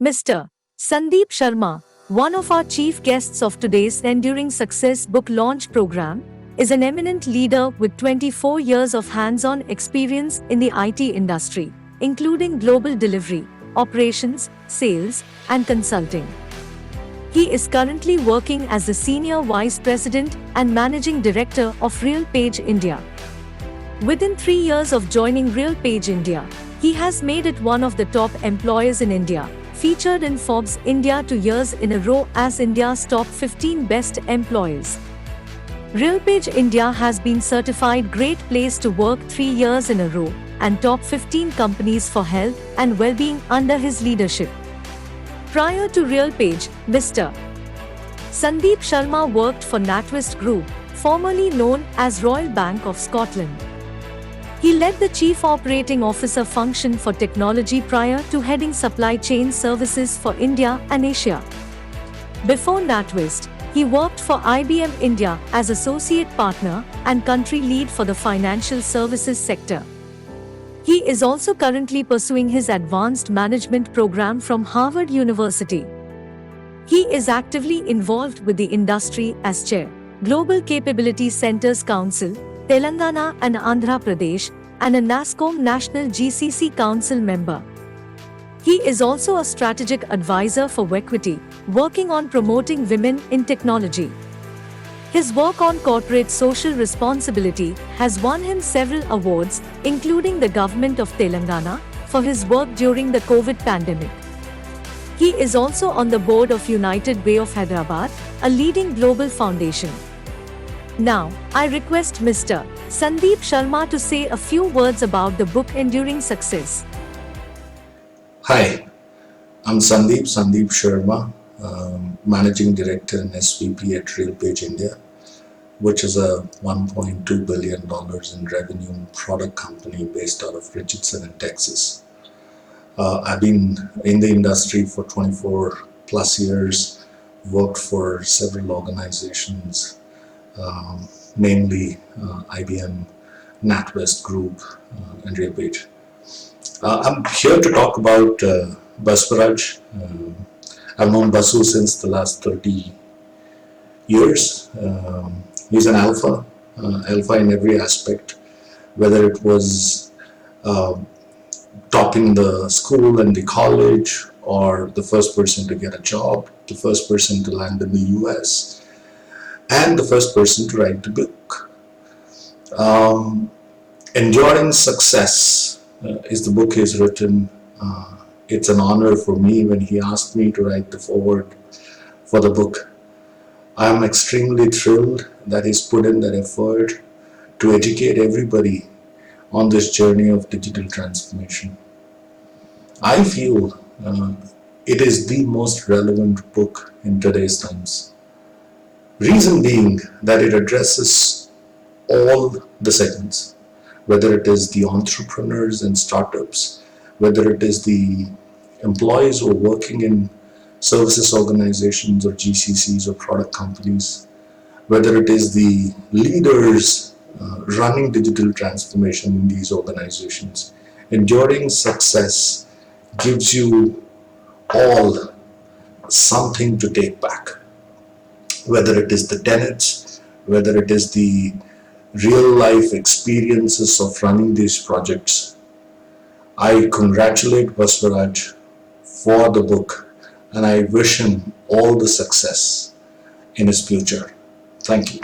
Mr. Sandeep Sharma, one of our chief guests of today's Enduring Success book launch program, is an eminent leader with 24 years of hands-on experience in the IT industry, including global delivery, operations, sales, and consulting. He is currently working as the Senior Vice President and Managing Director of RealPage India. Within 3 years of joining RealPage India, he has made it one of the top employers in India, featured in Forbes India 2 years in a row as India's top 15 best employers. RealPage India has been certified Great Place to Work 3 years in a row and top 15 companies for health and well-being under his leadership. Prior to RealPage, Mr. Sandeep Sharma worked for NatWest Group, formerly known as Royal Bank of Scotland. He led the Chief Operating Officer function for technology prior to heading supply chain services for India and Asia. Before NatWest, he worked for IBM India as associate partner and country lead for the financial services sector. He is also currently pursuing his advanced management program from Harvard University. He is actively involved with the industry as chair, Global Capability Centers Council, Telangana and Andhra Pradesh, and a NASSCOM National GCC Council member. He is also a strategic advisor for Wequity, working on promoting women in technology. His work on corporate social responsibility has won him several awards, including the Government of Telangana, for his work during the COVID pandemic. He is also on the board of United Way of Hyderabad, a leading global foundation. Now, I request Mr. Sandeep Sharma to say a few words about the book Enduring Success. Hi, I'm Sandeep Sharma, Managing Director and SVP at RealPage India, which is a $1.2 billion in revenue product company based out of Richardson in Texas. I've been in the industry for 24 plus years, worked for several organizations, namely IBM, NatWest Group, and RealPage. I'm here to talk about Baswaraj. I've known Basu since the last 30 years. He's an alpha in every aspect, whether it was topping the school and the college, or the first person to get a job, the first person to land in the US, and the first person to write the book. Enduring Success is the book he's written. It's an honor for me when he asked me to write the foreword for the book. I'm extremely thrilled that he's put in that effort to educate everybody on this journey of digital transformation. I feel it is the most relevant book in today's times. Reason being that it addresses all the segments, whether it is the entrepreneurs and startups, whether it is the employees who are working in services organizations or GCCs or product companies, whether it is the leaders running digital transformation in these organizations. Enduring Success gives you all something to take back, whether it is the tenets, whether it is the real life experiences of running these projects. I congratulate Baswaraj for the book, and I wish him all the success in his future. Thank you.